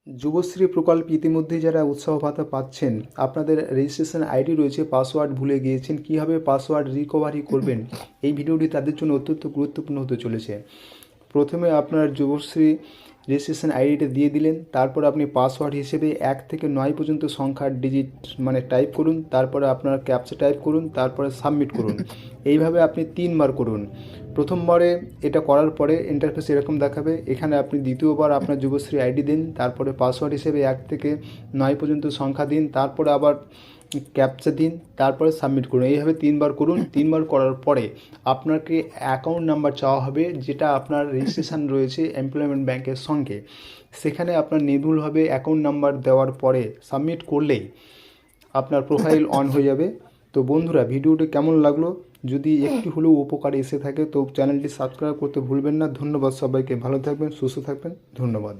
যুবশ্রী প্রকল্প ইতিমধ্যে যারা উৎসাহ ভাতা পাচ্ছেন, আপনাদের রেজিস্ট্রেশন আইডি রয়েছে, পাসওয়ার্ড ভুলে গিয়েছেন, কীভাবে পাসওয়ার্ড রিকভারি করবেন, এই ভিডিওটি তাদের জন্য অত্যন্ত গুরুত্বপূর্ণ হতে চলেছে। প্রথমে আপনার যুবশ্রী রেজিস্ট্রেশন আইডিটা দিয়ে দিলেন, তারপর আপনি পাসওয়ার্ড হিসেবে 1 থেকে 9 পর্যন্ত সংখ্যার ডিজিট টাইপ করুন, তারপরে আপনার ক্যাপচা টাইপ করুন, তারপরে সাবমিট করুন। এইভাবে আপনি 3বার করুন। প্রথমবারে এটা করার পরে ইন্টারফেস এরকম দেখাবে। এখানে আপনি দ্বিতীয়বার আপনার যুবশ্রী আইডি দিন, তারপরে পাসওয়ার্ড হিসেবে 1 থেকে 9 পর্যন্ত সংখ্যা দিন, তারপরে আবার ক্যাপচা দিন, তারপরে সাবমিট করুন। এইভাবে 3বার করুন। 3বার করার পরে আপনাকে অ্যাকাউন্ট নাম্বার চাওয়া হবে, যেটা আপনার রেজিস্ট্রেশন রয়েছে এমপ্লয়মেন্ট ব্যাংকের সঙ্গে। সেখানে আপনার নির্ভুলভাবে অ্যাকাউন্ট নাম্বার দেওয়ার পরে সাবমিট করলেই আপনার প্রোফাইল অন হয়ে যাবে। তো বন্ধুরা, ভিডিওটি কেমন লাগলো? যদি একটু হলেও উপকার এসে থাকে তো চ্যানেলটি সাবস্ক্রাইব করতে ভুলবেন না। ধন্যবাদ সবাইকে। ভালো থাকবেন, সুস্থ থাকবেন। ধন্যবাদ।